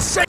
insane.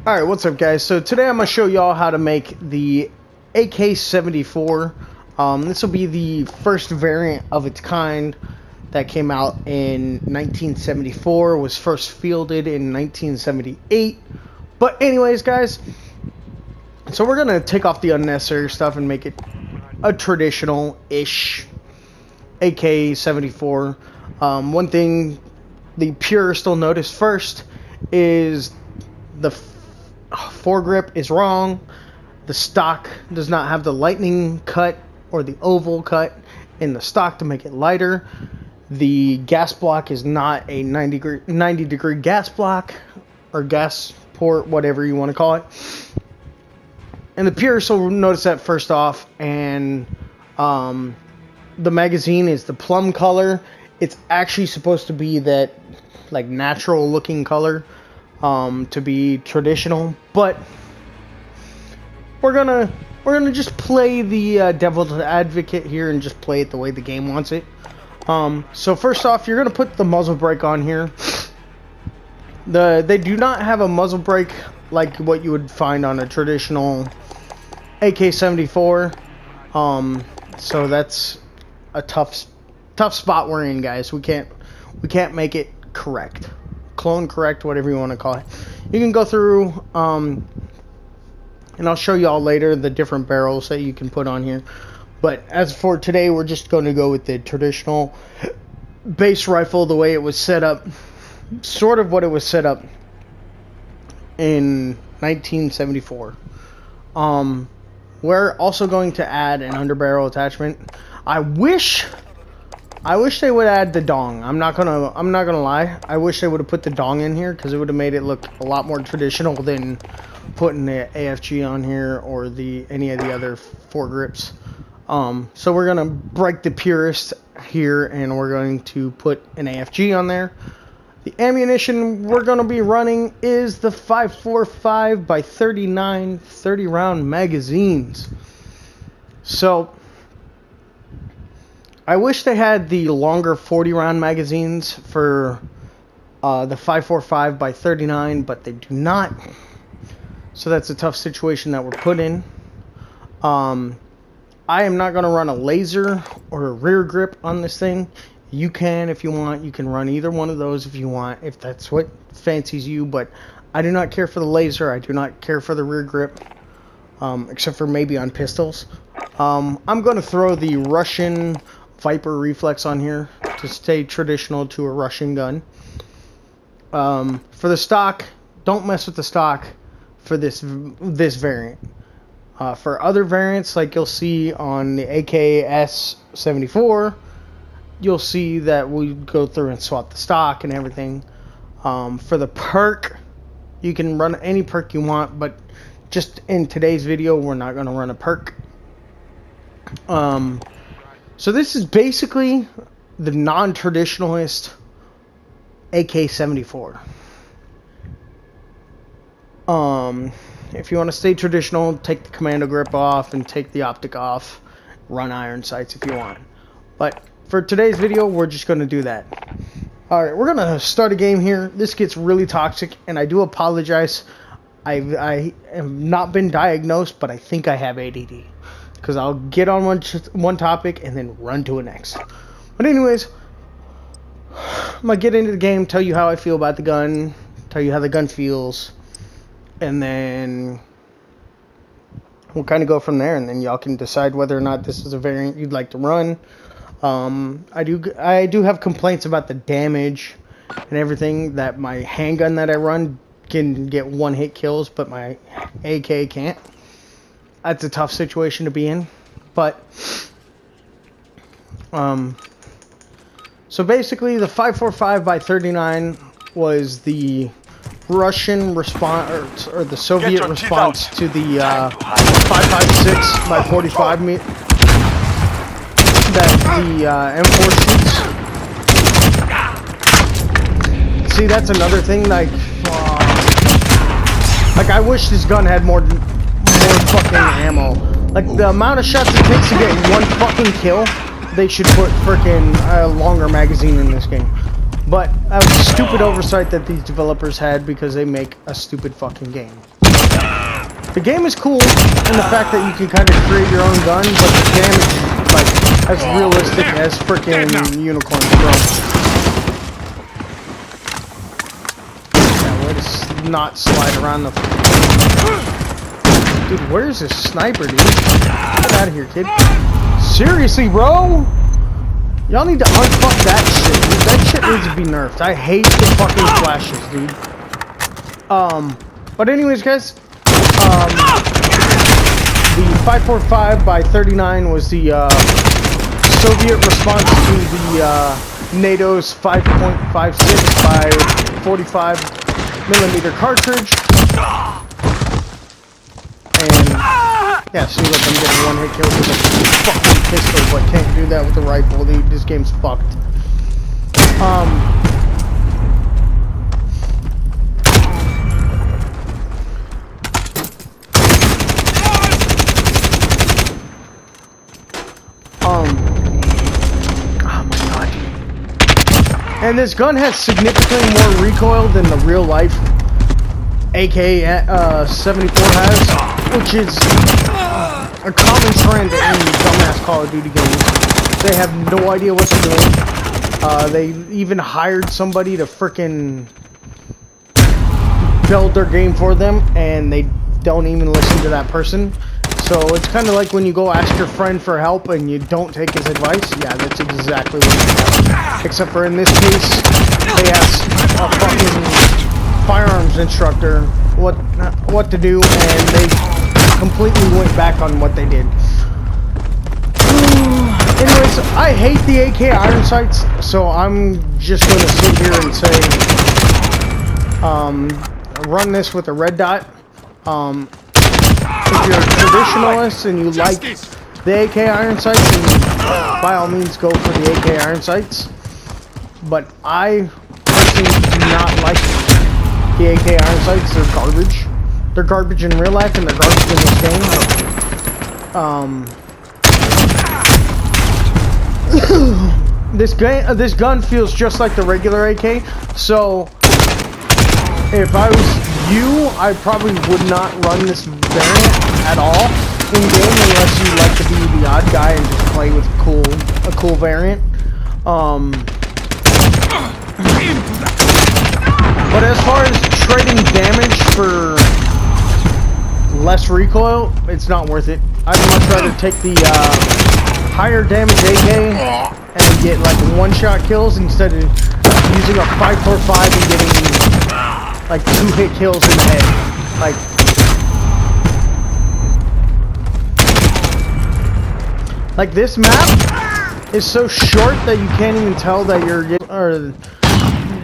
Alright, what's up guys? So today I'm going to show y'all how to make the AK-74. This will be the first variant of its kind that came out in 1974, was first fielded in 1978. But anyways guys, so we're going to take off the unnecessary stuff and make it a traditional-ish AK-74. One thing the purists will notice first is the foregrip is wrong. The stock does not have the lightning cut or the oval cut in the stock to make it lighter. The gas block is not a 90 degree gas block or gas port, whatever you want to call it. And the purists will notice that first off. And the magazine is the plum color. It's actually supposed to be that like natural looking color to be traditional, but we're gonna just play the devil's advocate here and just play it the way the game wants it. So first off, you're gonna put the muzzle brake on here. They do not have a muzzle brake like what you would find on a traditional AK-74. So that's a tough spot we're in, guys. We can't make it correct. Clone correct, whatever you want to call it. You can go through and I'll show you all later the different barrels that you can put on here, but as for today we're just going to go with the traditional base rifle, the way it was set up, sort of what it was set up in 1974. We're also going to add an underbarrel attachment. I wish they would add the dong. I'm not gonna lie. I wish they would have put the dong in here because it would have made it look a lot more traditional than putting the AFG on here or any of the other foregrips. So we're gonna break the purist here and we're going to put an AFG on there. The ammunition we're gonna be running is the 5.45 by 39 30 round magazines. So I wish they had the longer 40 round magazines for the 5.45 by 39, but they do not. So that's a tough situation that we're put in. I am not going to run a laser or a rear grip on this thing. You can if you want. You can run either one of those if you want, if that's what fancies you. But I do not care for the laser. I do not care for the rear grip, except for maybe on pistols. I'm going to throw the Russian Viper reflex on here to stay traditional to a Russian gun. For the stock, don't mess with the stock for this variant. For other variants, like you'll see on the AK-74, you'll see that we go through and swap the stock and everything. For the perk, you can run any perk you want, but just in today's video, we're not going to run a perk. So this is basically the non-traditionalist AK-74. If you want to stay traditional, take the commando grip off and take the optic off. Run iron sights if you want. But for today's video, we're just going to do that. Alright, we're going to start a game here. This gets really toxic, and I do apologize. I have not been diagnosed, but I think I have ADD. because I'll get on one topic and then run to the next. But anyways, I'm gonna get into the game, tell you how I feel about the gun, tell you how the gun feels, and then we'll kind of go from there, and then y'all can decide whether or not this is a variant you'd like to run. I do have complaints about the damage and everything, that my handgun that I run can get one-hit kills, but my AK can't. That's a tough situation to be in. But so basically the 545x39 was the Russian response, or the Soviet response to the 556x45 that the M4 shoots. See, that's another thing. Like I wish this gun had more fucking ammo. Like the amount of shots it takes to get one fucking kill, they should put freaking a longer magazine in this game. But that was a stupid oversight that these developers had, because they make a stupid fucking game. The game is cool in the fact that you can kind of create your own gun, but the damage is like as realistic as freaking unicorns, bro. Yeah, way to not slide around the. Dude, where's this sniper, dude? Get out of here, kid. Seriously, bro? Y'all need to unfuck that shit, dude. That shit needs to be nerfed. I hate the fucking flashes, dude. But anyways, guys, the 545x39 was the Soviet response to the NATO's 5.56x45mm cartridge. And yeah, see, look, I'm getting one-hit kills with a fucking pistol, but can't do that with a rifle. This game's fucked. Oh my god. And this gun has significantly more recoil than the real-life AK-74 has, which is a common trend in dumbass Call of Duty games. They have no idea what they're doing. They even hired somebody to frickin' build their game for them, and they don't even listen to that person. So it's kind of like when you go ask your friend for help and you don't take his advice. Yeah, that's exactly what they have. Except for in this case, they asked a fucking firearms instructor what to do, and they completely went back on what they did. Anyways, I hate the AK iron sights, so I'm just going to sit here and say, run this with a red dot. If you're a traditionalist and you like the AK iron sights, then by all means go for the AK iron sights. But I personally do not like the AK iron sights. They're garbage. They're garbage in real life, and they're garbage in this game. This gun feels just like the regular AK. So if I was you, I probably would not run this variant at all in game, unless you like to be the odd guy and just play with a cool variant. But as far as trading damage for less recoil, it's not worth it. I'd much rather take the higher damage AK and get like one-shot kills instead of using a 545 and getting like 2-hit kills in the head. Like this map is so short that you can't even tell that you're getting, or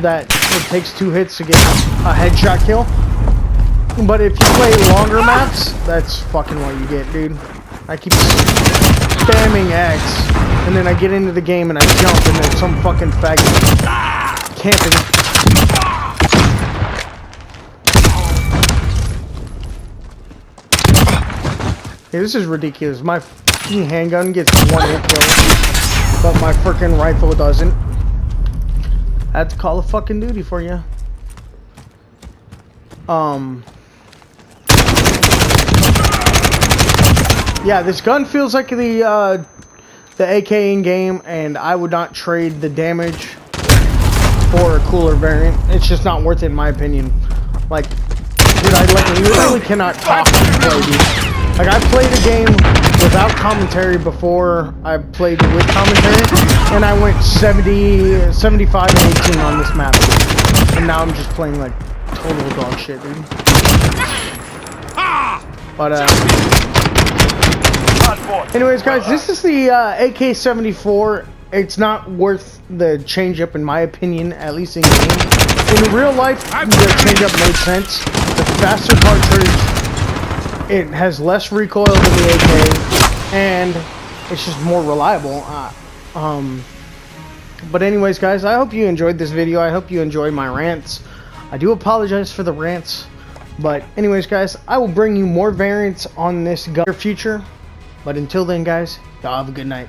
that it takes 2 hits to get a headshot kill. But if you play longer maps, that's fucking what you get, dude. I keep spamming X, and then I get into the game and I jump, and then some fucking faggot camping. Hey, this is ridiculous. My fucking handgun gets 1-hit kills, but my freaking rifle doesn't. That's Call of fucking Duty for you. yeah, this gun feels like the AK in game, and I would not trade the damage for a cooler variant. It's just not worth it in my opinion. Like, dude, I literally cannot talk and play, dude. Like, I played a game without commentary before I played with commentary, and I went 70, 75, and 18 on this map, dude. And now I'm just playing like total dog shit, dude. But anyways, guys, this is the AK-74. It's not worth the change up in my opinion, at least in game. In real life, the change up made sense. The faster cartridge. It has less recoil than the AK, and it's just more reliable. But anyways, guys, I hope you enjoyed this video. I hope you enjoyed my rants. I do apologize for the rants, but anyways, guys, I will bring you more variants on this gun in the future. But until then, guys, y'all have a good night.